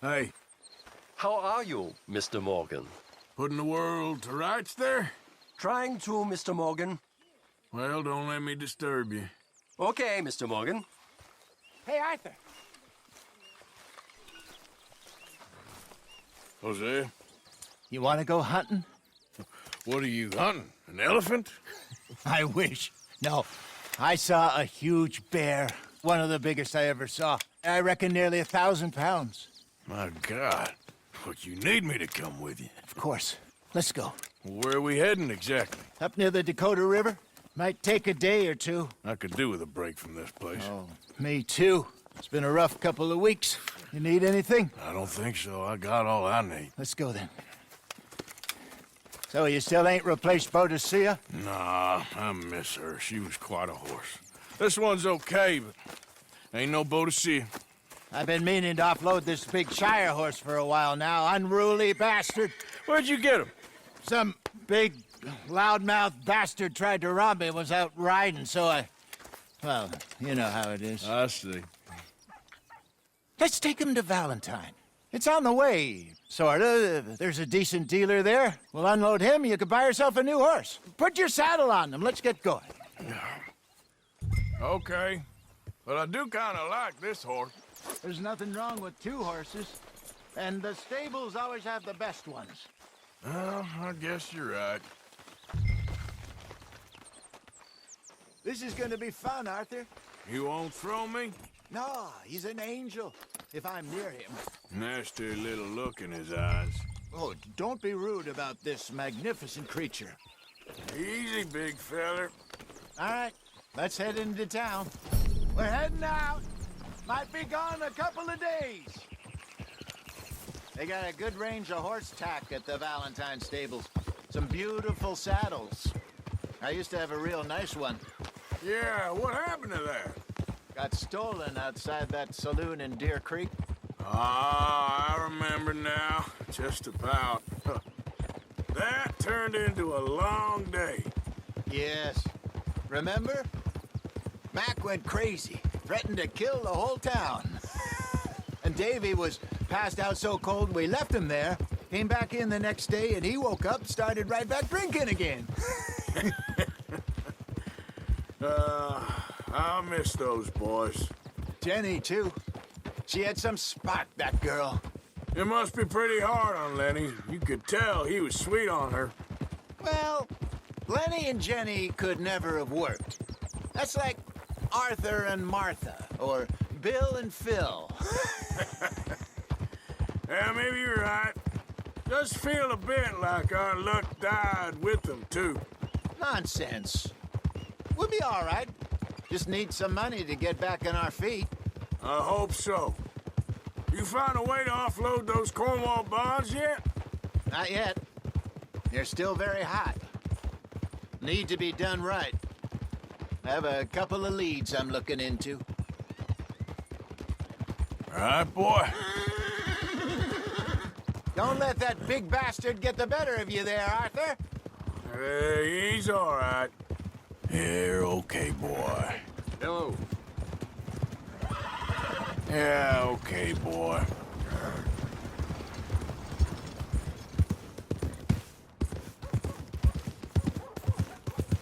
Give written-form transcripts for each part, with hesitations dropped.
Hey, How are you, Mr. Morgan? putting the world to rights there? Trying to, Mr. Morgan. Well, don't let me disturb you. Okay, Mr. Morgan. Hey, Arthur. Hosea, You want to go hunting? what are you hunting? An elephant? I wish. No, I saw a huge bear. One of the biggest I ever saw. I reckon nearly 1,000 pounds. My God. But you need me to come with you. Of course. Let's go. Where are we heading exactly? Up near the Dakota River. Might take a day or two. I could do with a break from this place. Oh, me too. It's been a rough couple of weeks. You need anything? I don't think so. I got all I need. Let's go then. So you still ain't replaced Hosea? Nah, I miss her. She was quite a horse. This one's okay, but ain't no boat to see. I've been meaning to offload this big Shire horse for a while now. Unruly bastard. Where'd you get him? Some big, loudmouth bastard tried to rob me and was out riding, so I... Well, you know how it is. I see. Let's take him to Valentine. It's on the way, sorta. There's a decent dealer there. We'll unload him, you could buy yourself a new horse. Put your saddle on them, let's get going. Okay. But I do kind of like this horse. There's nothing wrong with two horses. And the stables always have the best ones. Well, I guess you're right. This is gonna be fun, Arthur. You won't throw me? No, he's an angel, if I'm near him. Nasty little look in his eyes. Oh, don't be rude about this magnificent creature. Easy, big feller. All right, let's head into town. We're heading out. Might be gone a couple of days. They got a good range of horse tack at the Valentine stables. Some beautiful saddles. I used to have a real nice one. Yeah, what happened to that? Got stolen outside that saloon in Deer Creek. Ah, I remember now. Just about. That turned into a long day. Yes. Remember? Mac went crazy, threatened to kill the whole town. And Davy was passed out so cold we left him there. Came back in the next day and he woke up, started right back drinking again. I miss those boys. Jenny, too. She had some spark, that girl. It must be pretty hard on Lenny. You could tell he was sweet on her. Well, Lenny and Jenny could never have worked. That's like Arthur and Martha, or Bill and Phil. Yeah, maybe you're right. Does feel a bit like our luck died with them, too. Nonsense. We'll be all right. Just need some money to get back on our feet. I hope so. You find a way to offload those Cornwall bonds yet? Not yet. They're still very hot. Need to be done right. I have a couple of leads I'm looking into. All right, boy. Don't let that big bastard get the better of you there, Arthur. Hey, he's all right. You're okay, boy. Hello. Yeah, okay, boy.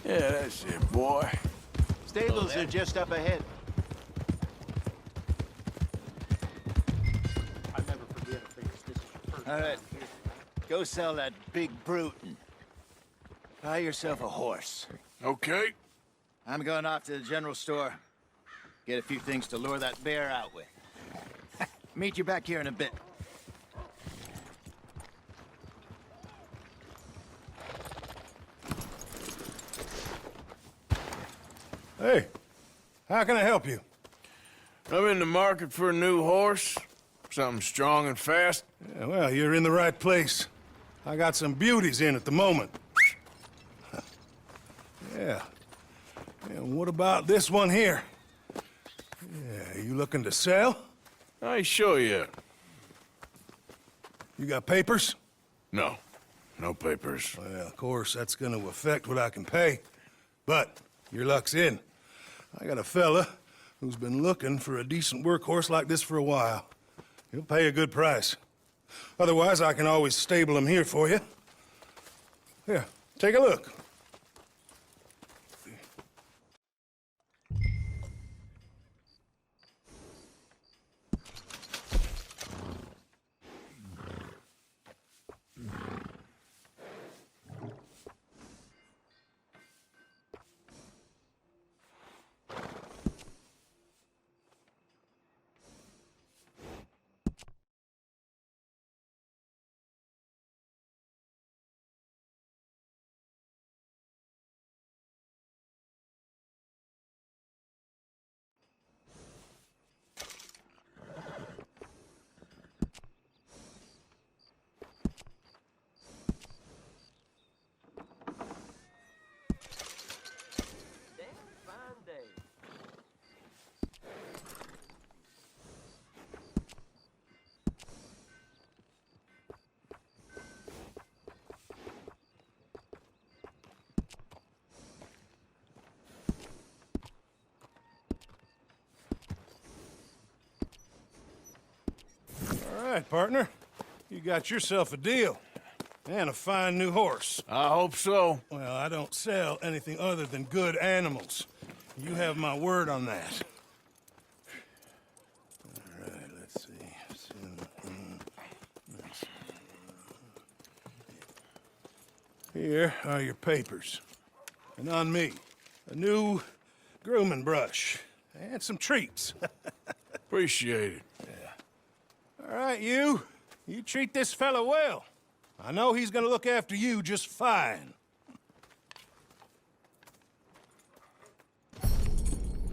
Yeah, that's it, boy. Stables are just up ahead. I'll never forget a thing. This is the first All right. time. Go sell that big brute and buy yourself a horse. Okay. I'm going off to the general store. Get a few things to lure that bear out with. Meet you back here in a bit. Hey, how can I help you? I'm in the market for a new horse. Something strong and fast. Yeah, well, you're in the right place. I got some beauties in at the moment. Yeah. And what about this one here? Yeah, you looking to sell? I ain't sure yet. You got papers? No. No papers. Well, of course, that's gonna affect what I can pay. But your luck's in. I got a fella who's been looking for a decent workhorse like this for a while. He'll pay a good price. Otherwise, I can always stable him here for you. Here, take a look. All right, partner. You got yourself a deal. And a fine new horse. I hope so. Well, I don't sell anything other than good animals. You have my word on that. All right, let's see. Here are your papers. And on me, a new grooming brush. And some treats. Appreciate it. All right, you. You treat this fella well. I know he's gonna look after you just fine.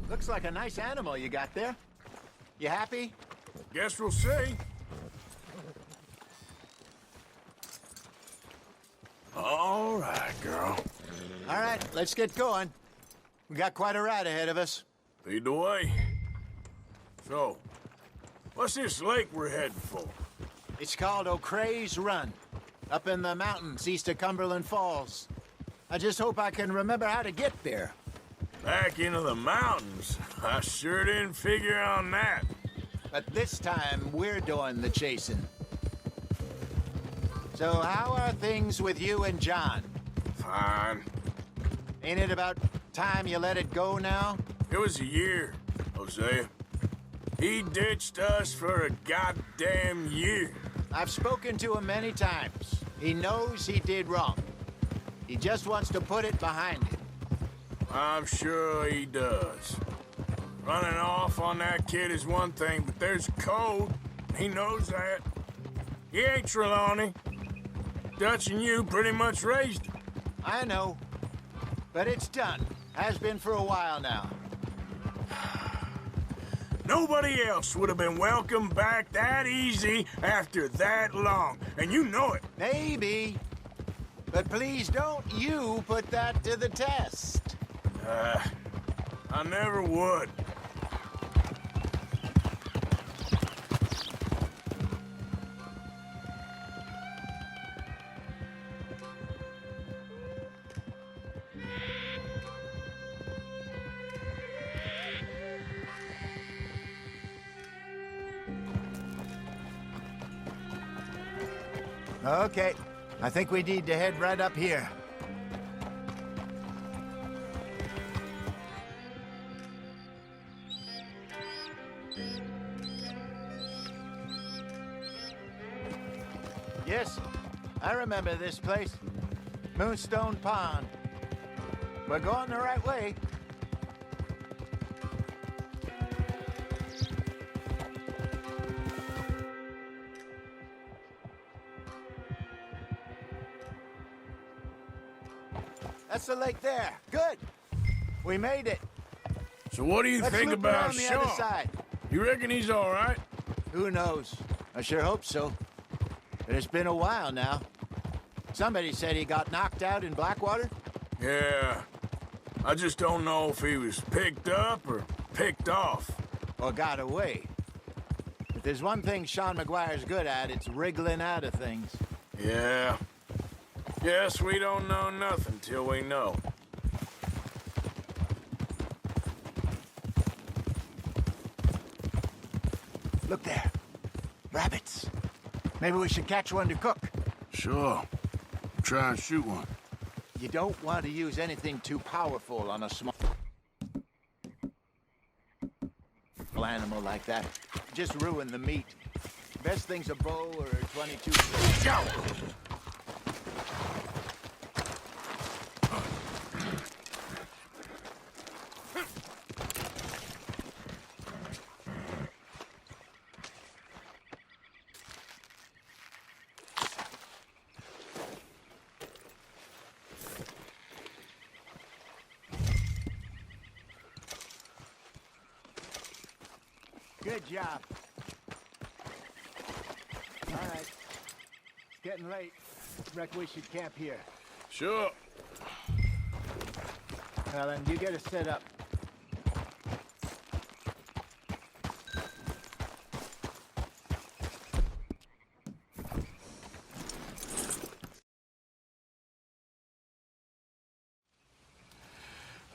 Looks like a nice animal you got there. You happy? Guess we'll see. All right, girl. All right, let's get going. We got quite a ride ahead of us. Lead the way. So, what's this lake we're heading for? It's called O'Creagh's Run, up in the mountains east of Cumberland Falls. I just hope I can remember how to get there. Back into the mountains? I sure didn't figure on that. But this time, we're doing the chasing. So how are things with you and John? Fine. Ain't it about time you let it go now? It was a year, Hosea. He ditched us for a goddamn year. I've spoken to him many times. He knows he did wrong. He just wants to put it behind him. I'm sure he does. Running off on that kid is one thing, but there's a code. He knows that. He ain't Trelawney. Dutch and you pretty much raised him. I know. But it's done. Has been for a while now. Nobody else would have been welcomed back that easy after that long, and you know it. Maybe. But please don't you put that to the test. I never would. Okay. I think we need to head right up here. Yes, I remember this place. Moonstone Pond. We're going the right way. That's the lake there. Good. We made it. So what do you Let's think loop about around the other Sean? side. You reckon he's all right? Who knows? I sure hope so. But it's been a while now. Somebody said he got knocked out in Blackwater. Yeah. I just don't know if he was picked up or picked off. Or got away. If there's one thing Sean McGuire's good at, it's wriggling out of things. Yeah. Guess we don't know nothing till we know. Look there. Rabbits. Maybe we should catch one to cook. Sure. Try and shoot one. You don't want to use anything too powerful on a small animal like that. Just ruin the meat. Best thing's a bow or a 22. Go! Good job. All right. It's getting late. Reckon we should camp here. Sure. Well, then you get us set up.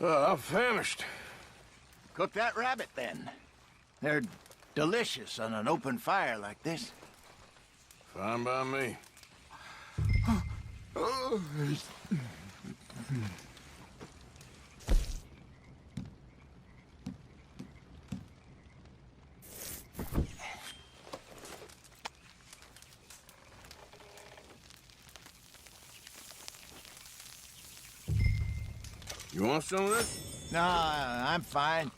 I'm famished. Cook that rabbit, then. They're delicious on an open fire like this. Fine by me. You want some of this? No, I'm fine.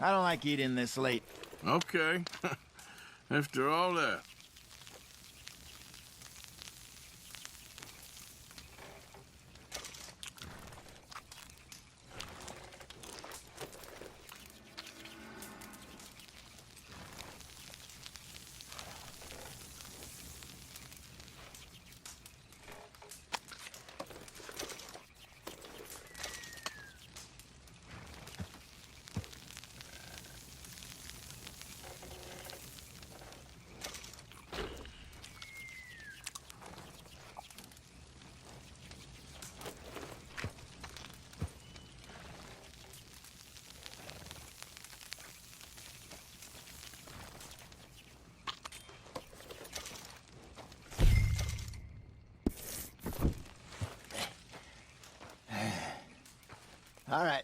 I don't like eating this late. Okay. After all that. All right.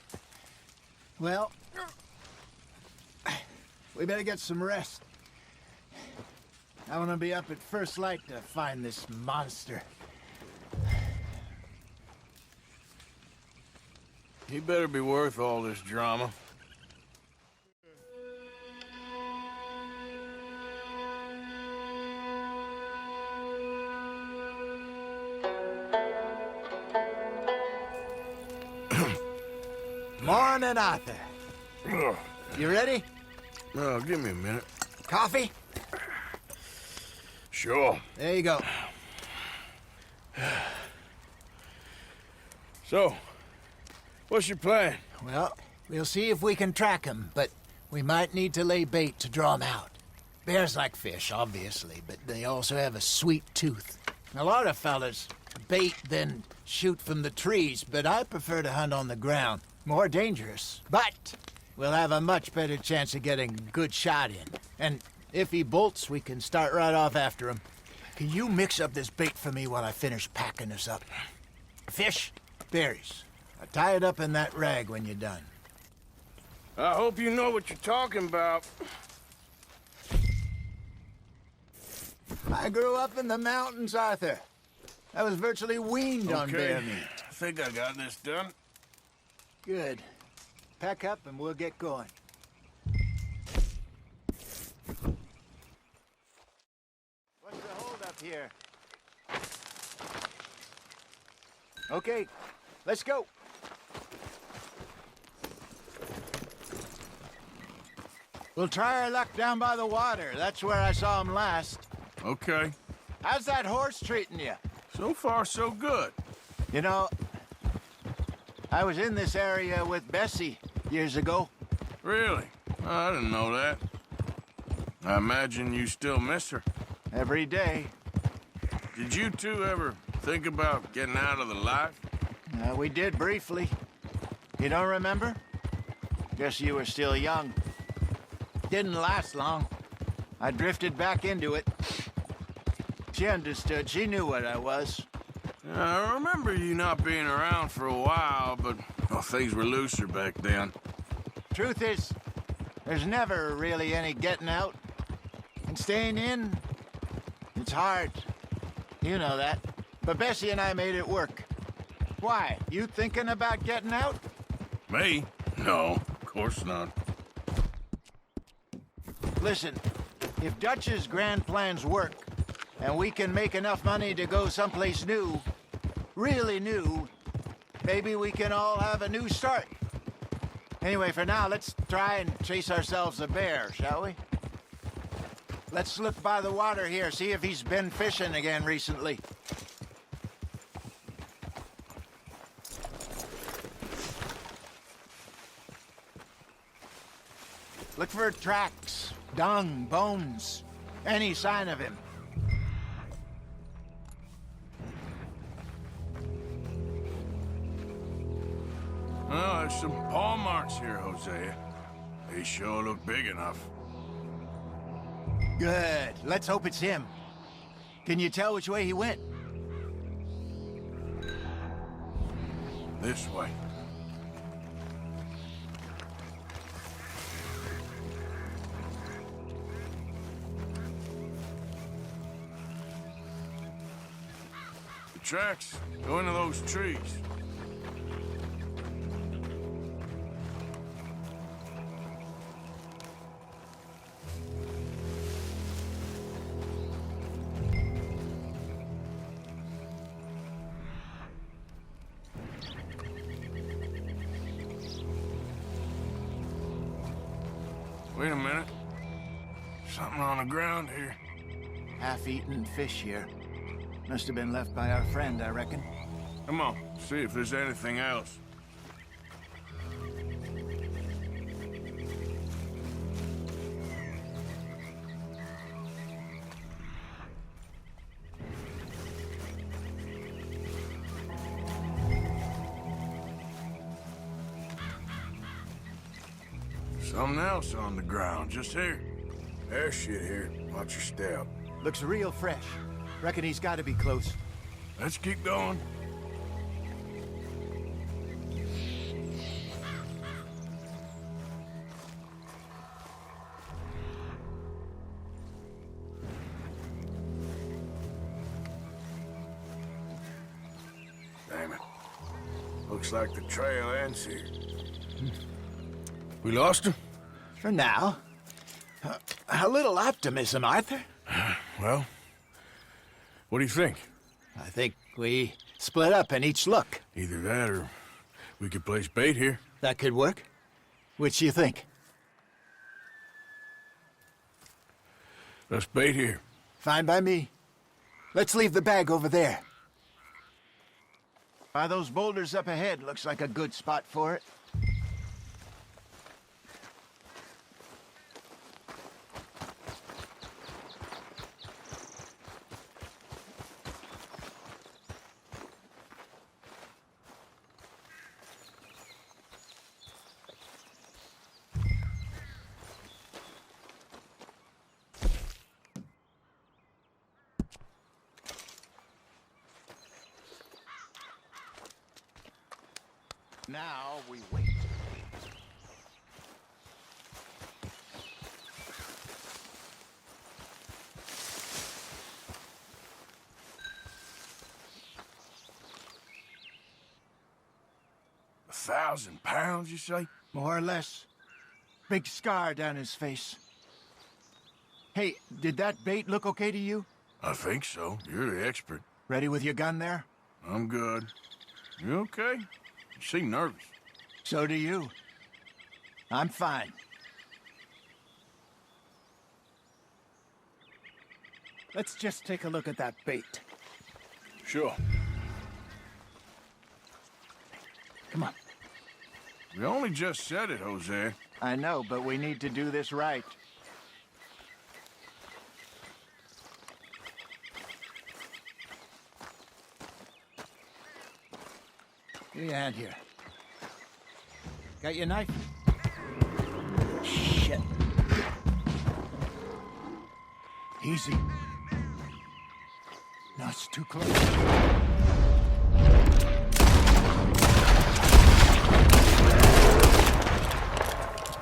Well, we better get some rest. I want to be up at first light to find this monster. He better be worth all this drama. Morning, Arthur. Ugh. You ready? Oh, give me a minute. Coffee? Sure. There you go. So, what's your plan? Well, we'll see if we can track him, but we might need to lay bait to draw him out. Bears like fish, obviously, but they also have a sweet tooth. A lot of fellas bait, then shoot from the trees, but I prefer to hunt on the ground. More dangerous, but we'll have a much better chance of getting a good shot in. And if he bolts, we can start right off after him. Can you mix up this bait for me while I finish packing this up? Fish, berries. I'll tie it up in that rag when you're done. I hope you know what you're talking about. I grew up in the mountains, Arthur. I was virtually weaned on bear meat. I think I got this done. Good. Pack up and we'll get going. What's the holdup here? Okay, let's go. We'll try our luck down by the water. That's where I saw him last. Okay. How's that horse treating you? So far, so good. You know, I was in this area with Bessie years ago. Really? I didn't know that. I imagine you still miss her. Every day. Did you two ever think about getting out of the life? We did briefly. You don't remember? Guess you were still young. Didn't last long. I drifted back into it. She understood. She knew what I was. I remember you not being around for a while, but well, things were looser back then. Truth is, there's never really any getting out. And staying in, it's hard. You know that. But Bessie and I made it work. Why? You thinking about getting out? Me? No, of course not. Listen, if Dutch's grand plans work, and we can make enough money to go someplace new, really new, maybe we can all have a new start. Anyway, for now, let's try and chase ourselves a bear, shall we? Let's look by the water here, see if he's been fishing again recently. Look for tracks, dung, bones, any sign of him. Oh, there's some paw marks here, Hosea. They sure look big enough. Good. Let's hope it's him. Can you tell which way he went? This way. The tracks go into those trees. Wait a minute. Something on the ground here. Half-eaten fish here. Must have been left by our friend, I reckon. Come on, see if there's anything else. Something else on the ground, just here. There's shit here. Watch your step. Looks real fresh. Reckon he's got to be close. Let's keep going. Damn it. Looks like the trail ends here. We lost him? For now. A little optimism, Arthur. Well, what do you think? I think we split up and each look. Either that or we could place bait here. That could work. Which you think? Let's bait here. Fine by me. Let's leave the bag over there. By those boulders up ahead, looks like a good spot for it. Now we wait. £1,000, you say? More or less. Big scar down his face. Hey, did that bait look okay to you? I think so. You're the expert. Ready with your gun there? I'm good. You okay? You seem nervous. So do you. I'm fine. Let's just take a look at that bait. Sure. Come on. We only just said it, Hosea. I know, but we need to do this right. Give me a hand here. Got your knife? Shit. Easy. No, it's too close.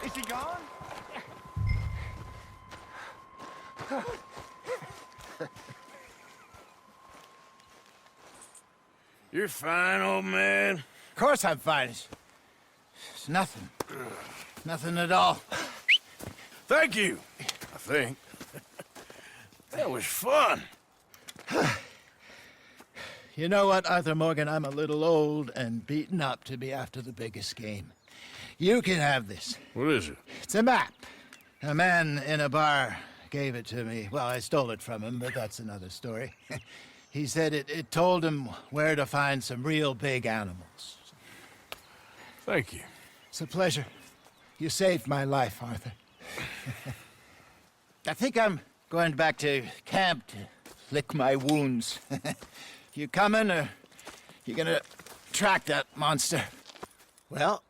Is he gone? You're fine, old man. Of course I'm fine. It's nothing. Nothing at all. Thank you, I think. That was fun. You know what, Arthur Morgan? I'm a little old and beaten up to be after the biggest game. You can have this. What is it? It's a map. A man in a bar gave it to me. Well, I stole it from him, but that's another story. He said it told him where to find some real big animals. Thank you. It's a pleasure. You saved my life, Arthur. I think I'm going back to camp to lick my wounds. You coming, or you gonna track that monster? Well,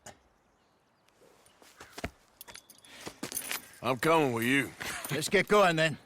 I'm coming with you. let's get going then.